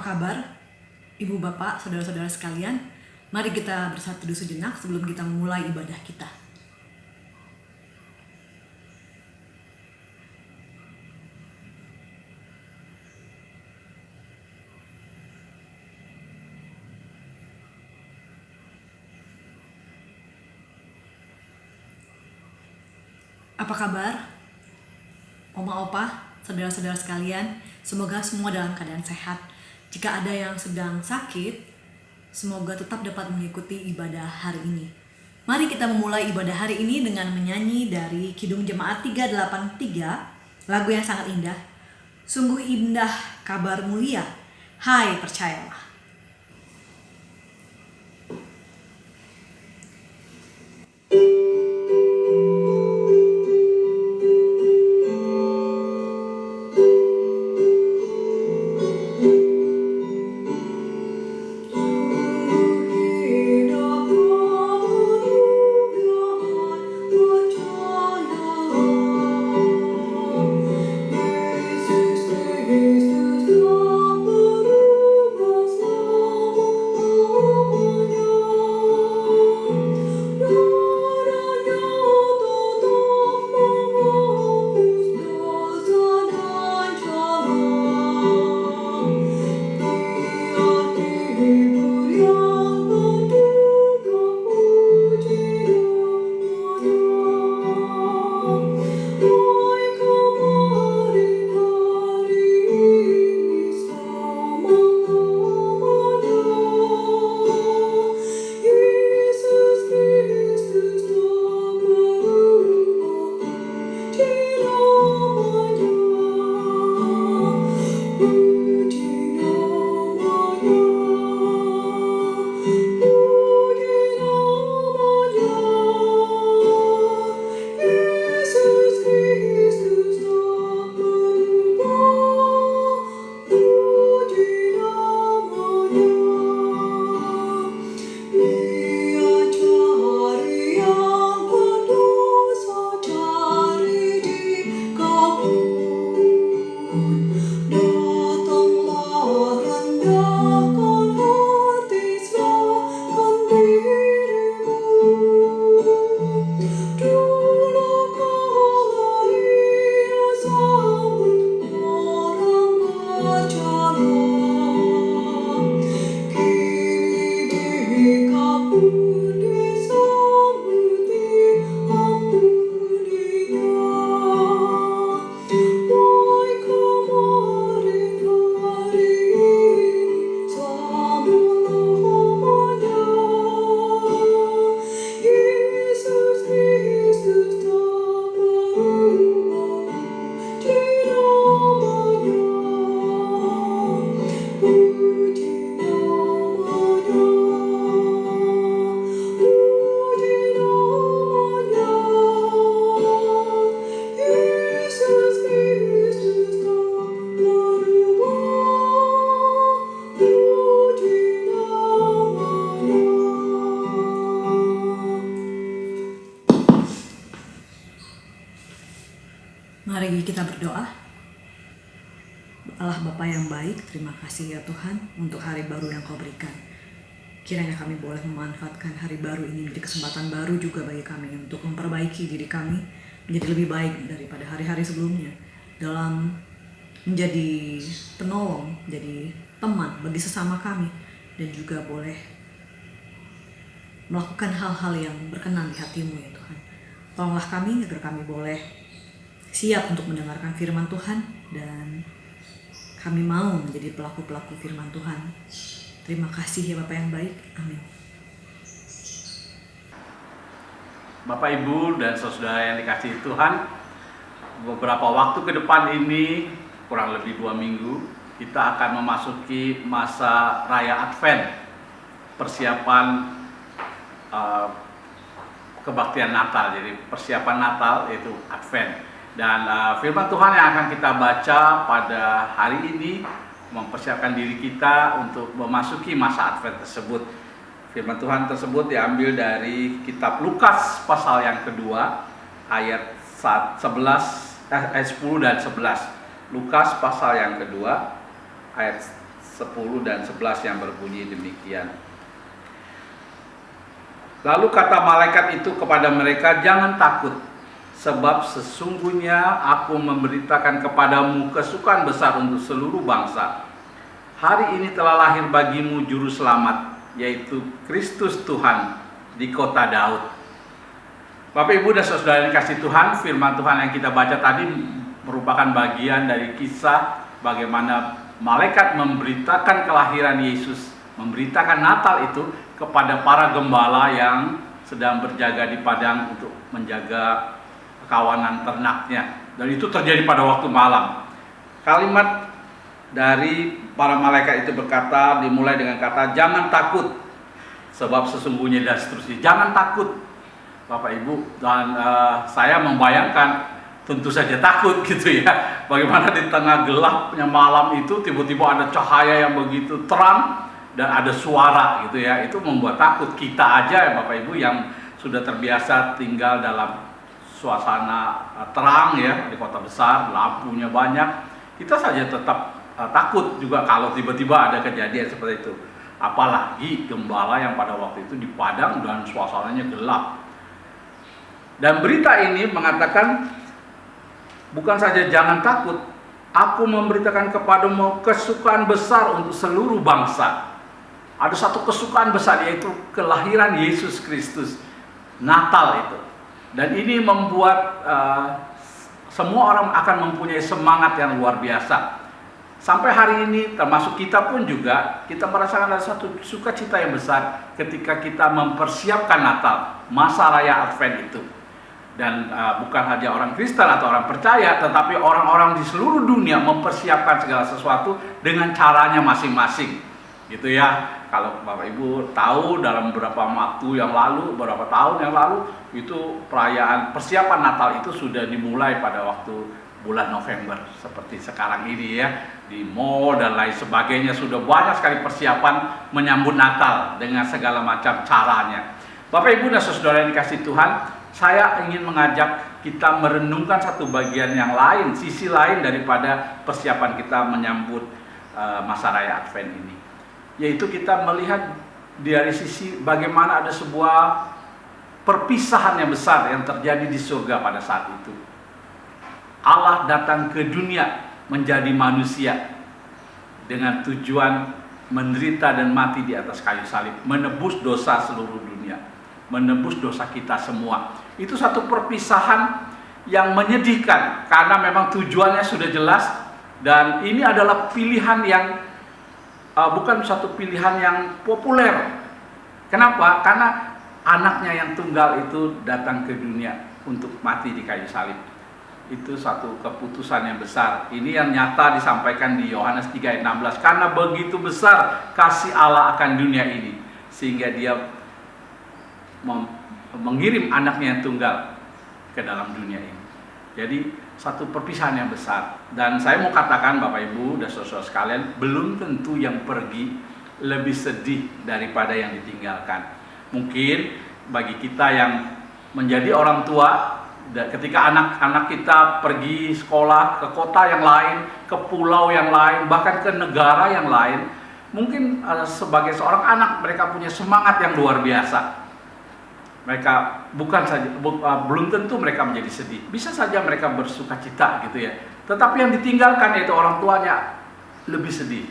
kabar, Ibu Bapak, Saudara-saudara sekalian? Mari kita bersatu dulu sejenak sebelum kita memulai ibadah kita. Apa kabar, Oma Opa, saudara-saudara sekalian? Semoga semua dalam keadaan sehat. Jika ada yang sedang sakit, semoga tetap dapat mengikuti ibadah hari ini. Mari kita memulai ibadah hari ini dengan menyanyi dari Kidung Jemaat 383, lagu yang sangat indah. Sungguh indah kabar mulia, hai percayalah. Mari kita berdoa. Allah Bapa yang baik, terima kasih ya Tuhan untuk hari baru yang Kau berikan. Kiranya kami boleh memanfaatkan hari baru ini menjadi kesempatan baru juga bagi kami untuk memperbaiki diri kami menjadi lebih baik daripada hari-hari sebelumnya dalam menjadi penolong, menjadi teman bagi sesama kami, dan juga boleh melakukan hal-hal yang berkenan di hati-Mu ya Tuhan. Tolonglah kami agar kami boleh siap untuk mendengarkan firman Tuhan, dan kami mau menjadi pelaku-pelaku firman Tuhan. Terima kasih ya Bapak yang baik. Amin. Bapak, Ibu, dan saudara yang dikasihi Tuhan, beberapa waktu ke depan ini, kurang lebih 2 minggu, kita akan memasuki masa Raya Advent, persiapan kebaktian Natal. Jadi persiapan Natal yaitu Advent. Dan firman Tuhan yang akan kita baca pada hari ini mempersiapkan diri kita untuk memasuki masa Advent tersebut. Firman Tuhan tersebut diambil dari kitab Lukas pasal yang kedua ayat 10 dan 11. Lukas pasal yang kedua ayat 10 dan 11 yang berbunyi demikian. Lalu kata malaikat itu kepada mereka, "Jangan takut, sebab sesungguhnya aku memberitakan kepadamu kesukaan besar untuk seluruh bangsa. Hari ini telah lahir bagimu juru selamat, yaitu Kristus Tuhan di kota Daud." Bapak, Ibu, dan saudara yang kasih Tuhan, firman Tuhan yang kita baca tadi merupakan bagian dari kisah bagaimana malaikat memberitakan kelahiran Yesus, memberitakan Natal itu kepada para gembala yang sedang berjaga di padang untuk menjaga kawanan ternaknya. Dan itu terjadi pada waktu malam. Kalimat dari para malaikat itu berkata, dimulai dengan kata, "Jangan takut, sebab sesungguhnya," dan seterusnya. Jangan takut, Bapak Ibu, dan saya membayangkan tentu saja takut gitu ya. Bagaimana di tengah gelapnya malam itu tiba-tiba ada cahaya yang begitu terang dan ada suara gitu ya. Itu membuat takut kita aja ya Bapak Ibu yang sudah terbiasa tinggal dalam suasana terang ya, di kota besar, lampunya banyak. Kita saja tetap takut juga kalau tiba-tiba ada kejadian seperti itu. Apalagi gembala yang pada waktu itu di padang dan suasananya gelap. Dan berita ini mengatakan, bukan saja jangan takut, aku memberitakan kepadamu kesukaan besar untuk seluruh bangsa. Ada satu kesukaan besar, yaitu kelahiran Yesus Kristus, Natal itu. Dan ini membuat semua orang akan mempunyai semangat yang luar biasa. Sampai hari ini, termasuk kita pun juga, kita merasakan ada satu sukacita yang besar ketika kita mempersiapkan Natal, masa raya Advent itu. Dan bukan hanya orang Kristen atau orang percaya, tetapi orang-orang di seluruh dunia mempersiapkan segala sesuatu dengan caranya masing-masing, gitu ya. Kalau Bapak Ibu tahu, dalam beberapa waktu yang lalu, beberapa tahun yang lalu, itu perayaan persiapan Natal itu sudah dimulai pada waktu bulan November seperti sekarang ini ya. Di mall dan lain sebagainya sudah banyak sekali persiapan menyambut Natal dengan segala macam caranya. Bapak Ibu dan saudara yang dikasihi Tuhan, saya ingin mengajak kita merenungkan satu bagian yang lain, sisi lain daripada persiapan kita menyambut masa raya Advent ini. Yaitu kita melihat dari sisi bagaimana ada sebuah perpisahan yang besar yang terjadi di surga pada saat itu. Allah datang ke dunia menjadi manusia dengan tujuan menderita dan mati di atas kayu salib, menebus dosa seluruh dunia, menebus dosa kita semua. Itu satu perpisahan yang menyedihkan karena memang tujuannya sudah jelas, dan ini adalah pilihan yang bukan satu pilihan yang populer. Kenapa? Karena anaknya yang tunggal itu datang ke dunia untuk mati di kayu salib. Itu satu keputusan yang besar. Ini yang nyata disampaikan di Yohanes 3 ayat 16. Karena begitu besar kasih Allah akan dunia ini, sehingga dia mengirim anaknya yang tunggal ke dalam dunia ini. Jadi satu perpisahan yang besar. Dan saya mau katakan Bapak Ibu dan saudara sekalian, belum tentu yang pergi lebih sedih daripada yang ditinggalkan. Mungkin bagi kita yang menjadi orang tua, ketika anak-anak kita pergi sekolah ke kota yang lain, ke pulau yang lain, bahkan ke negara yang lain, mungkin sebagai seorang anak mereka punya semangat yang luar biasa. Mereka belum tentu mereka menjadi sedih. Bisa saja mereka bersukacita gitu ya. Tetapi yang ditinggalkan yaitu orang tuanya lebih sedih.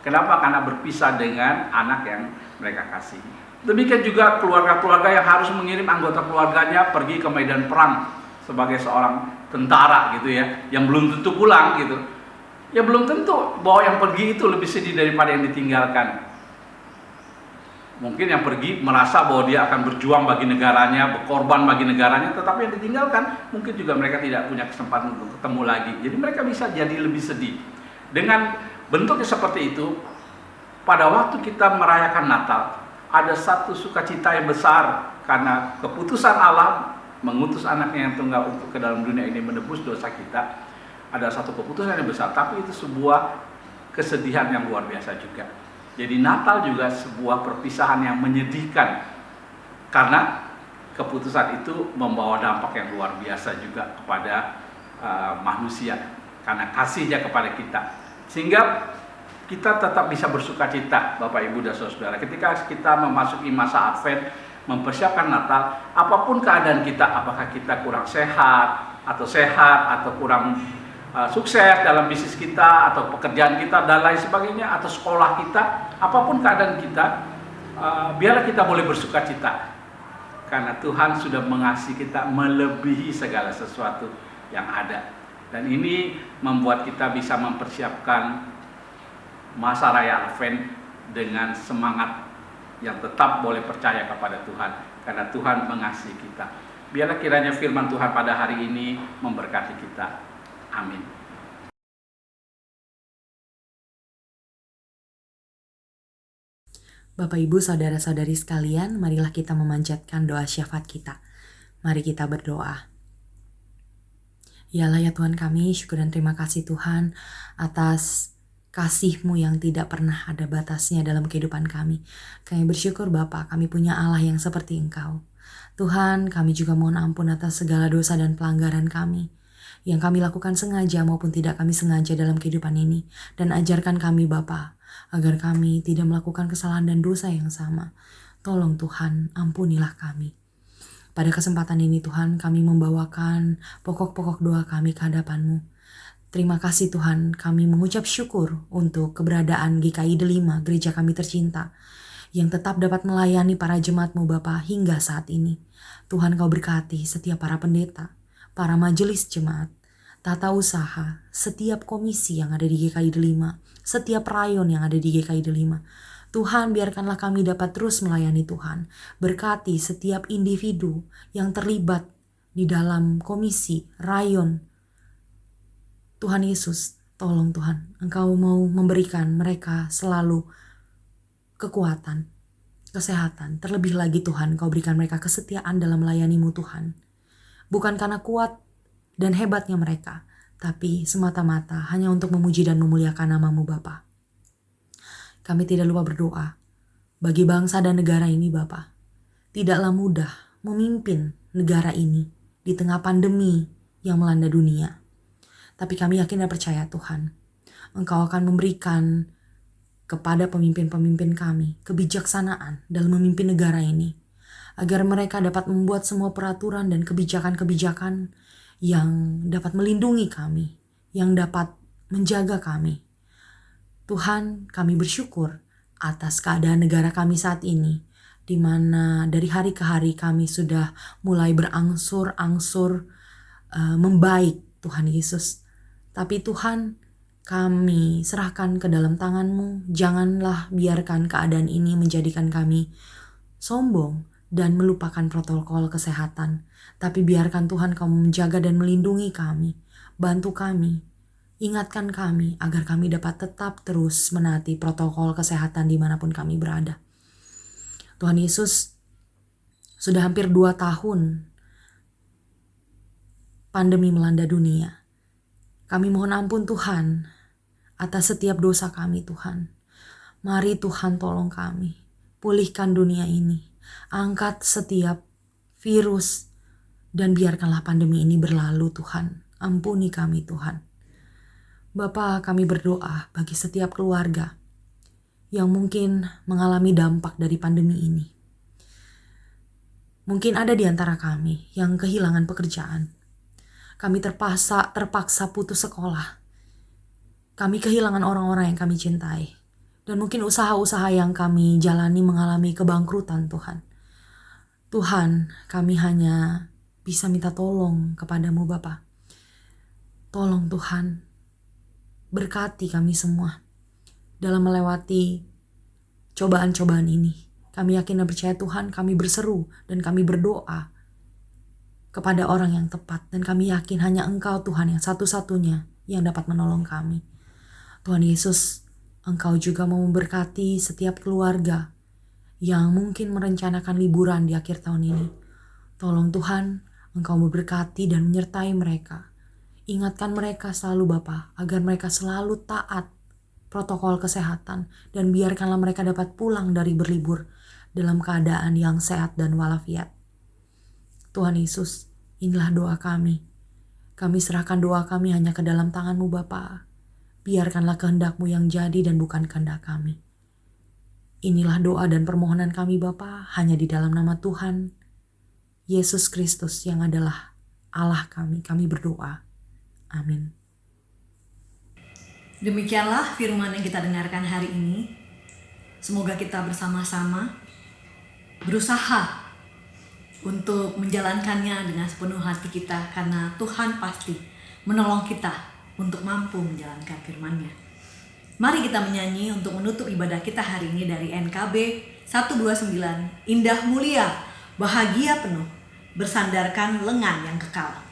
Kenapa? Karena berpisah dengan anak yang mereka kasihi. Demikian juga keluarga-keluarga yang harus mengirim anggota keluarganya pergi ke medan perang sebagai seorang tentara gitu ya, yang belum tentu pulang gitu. Ya belum tentu bahwa yang pergi itu lebih sedih daripada yang ditinggalkan. Mungkin yang pergi merasa bahwa dia akan berjuang bagi negaranya, berkorban bagi negaranya, tetapi yang ditinggalkan mungkin juga mereka tidak punya kesempatan untuk ketemu lagi. Jadi mereka bisa jadi lebih sedih. Dengan bentuknya seperti itu, pada waktu kita merayakan Natal, ada satu sukacita yang besar karena keputusan Allah mengutus anaknya yang tunggal untuk ke dalam dunia ini menebus dosa kita. Ada satu keputusan yang besar, tapi itu sebuah kesedihan yang luar biasa juga. Jadi Natal juga sebuah perpisahan yang menyedihkan karena keputusan itu membawa dampak yang luar biasa juga kepada manusia karena kasihnya kepada kita. Sehingga kita tetap bisa bersuka cita, Bapak Ibu dan Saudara. Ketika kita memasuki masa Advent, mempersiapkan Natal, apapun keadaan kita, apakah kita kurang sehat, atau kurang sukses dalam bisnis kita, atau pekerjaan kita, dan lain sebagainya, atau sekolah kita, apapun keadaan kita, biarlah kita boleh bersuka cita. Karena Tuhan sudah mengasihi kita melebihi segala sesuatu yang ada. Dan ini membuat kita bisa mempersiapkan masa raya Advent dengan semangat yang tetap boleh percaya kepada Tuhan, karena Tuhan mengasihi kita. Biarlah kiranya firman Tuhan pada hari ini memberkati kita. Amin. Bapak, Ibu, Saudara-saudari sekalian, marilah kita memanjatkan doa syafaat kita. Mari kita berdoa. Ya Allah ya Tuhan kami, syukur dan terima kasih Tuhan atas kasih-Mu yang tidak pernah ada batasnya dalam kehidupan kami. Kami bersyukur Bapa, kami punya Allah yang seperti Engkau. Tuhan, kami juga mohon ampun atas segala dosa dan pelanggaran kami yang kami lakukan sengaja maupun tidak kami sengaja dalam kehidupan ini. Dan ajarkan kami Bapa, agar kami tidak melakukan kesalahan dan dosa yang sama. Tolong Tuhan, ampunilah kami. Pada kesempatan ini Tuhan, kami membawakan pokok-pokok doa kami ke hadapan-Mu. Terima kasih Tuhan, kami mengucap syukur untuk keberadaan GKI Delima, gereja kami tercinta, yang tetap dapat melayani para jemaat-Mu Bapa hingga saat ini. Tuhan Kau berkati setiap para pendeta, para majelis jemaat, tata usaha, setiap komisi yang ada di GKI Delima, setiap rayon yang ada di GKI Delima. Tuhan, biarkanlah kami dapat terus melayani Tuhan. Berkati setiap individu yang terlibat di dalam komisi, rayon. Tuhan Yesus, tolong Tuhan, Engkau mau memberikan mereka selalu kekuatan, kesehatan. Terlebih lagi Tuhan, Kau berikan mereka kesetiaan dalam melayani-Mu Tuhan. Bukan karena kuat dan hebatnya mereka, tapi semata-mata hanya untuk memuji dan memuliakan nama-Mu Bapa. Kami tidak lupa berdoa bagi bangsa dan negara ini Bapa. Tidaklah mudah memimpin negara ini di tengah pandemi yang melanda dunia. Tapi kami yakin dan percaya Tuhan, Engkau akan memberikan kepada pemimpin-pemimpin kami kebijaksanaan dalam memimpin negara ini. Agar mereka dapat membuat semua peraturan dan kebijakan-kebijakan yang dapat melindungi kami, yang dapat menjaga kami. Tuhan, kami bersyukur atas keadaan negara kami saat ini, di mana dari hari ke hari kami sudah mulai berangsur-angsur membaik, Tuhan Yesus. Tapi Tuhan, kami serahkan ke dalam tangan-Mu. Janganlah biarkan keadaan ini menjadikan kami sombong dan melupakan protokol kesehatan. Tapi biarkan Tuhan Kau menjaga dan melindungi kami. Bantu kami. Ingatkan kami agar kami dapat tetap terus menaati protokol kesehatan dimanapun kami berada. Tuhan Yesus, sudah hampir 2 tahun pandemi melanda dunia. Kami mohon ampun Tuhan atas setiap dosa kami Tuhan. Mari Tuhan tolong kami, pulihkan dunia ini. Angkat setiap virus dan biarkanlah pandemi ini berlalu Tuhan. Ampuni kami Tuhan. Bapa, kami berdoa bagi setiap keluarga yang mungkin mengalami dampak dari pandemi ini. Mungkin ada di antara kami yang kehilangan pekerjaan. Kami terpaksa putus sekolah. Kami kehilangan orang-orang yang kami cintai. Dan mungkin usaha-usaha yang kami jalani mengalami kebangkrutan Tuhan. Tuhan, kami hanya bisa minta tolong kepadamu Bapa. Tolong Tuhan, berkati kami semua dalam melewati cobaan-cobaan ini. Kami yakin dan percaya Tuhan, kami berseru dan kami berdoa kepada orang yang tepat. Dan kami yakin hanya Engkau Tuhan yang satu-satunya yang dapat menolong kami. Tuhan Yesus, Engkau juga mau memberkati setiap keluarga yang mungkin merencanakan liburan di akhir tahun ini. Tolong Tuhan, Engkau memberkati dan menyertai mereka. Ingatkan mereka selalu Bapa, agar mereka selalu taat protokol kesehatan dan biarkanlah mereka dapat pulang dari berlibur dalam keadaan yang sehat dan walafiat. Tuhan Yesus, inilah doa kami. Kami serahkan doa kami hanya ke dalam tangan-Mu Bapa. biarkanlah kehendak-Mu yang jadi dan bukan kehendak kami. Inilah doa dan permohonan kami Bapa, hanya di dalam nama Tuhan Yesus Kristus yang adalah Allah kami berdoa. Amin. Demikianlah firman yang kita dengarkan hari ini. Semoga kita bersama-sama berusaha untuk menjalankannya dengan sepenuh hati kita, karena Tuhan pasti menolong kita untuk mampu menjalankan firman-Nya. Mari kita menyanyi untuk menutup ibadah kita hari ini dari NKB 129, Indah Mulia, Bahagia Penuh, Bersandarkan Lengan yang Kekal.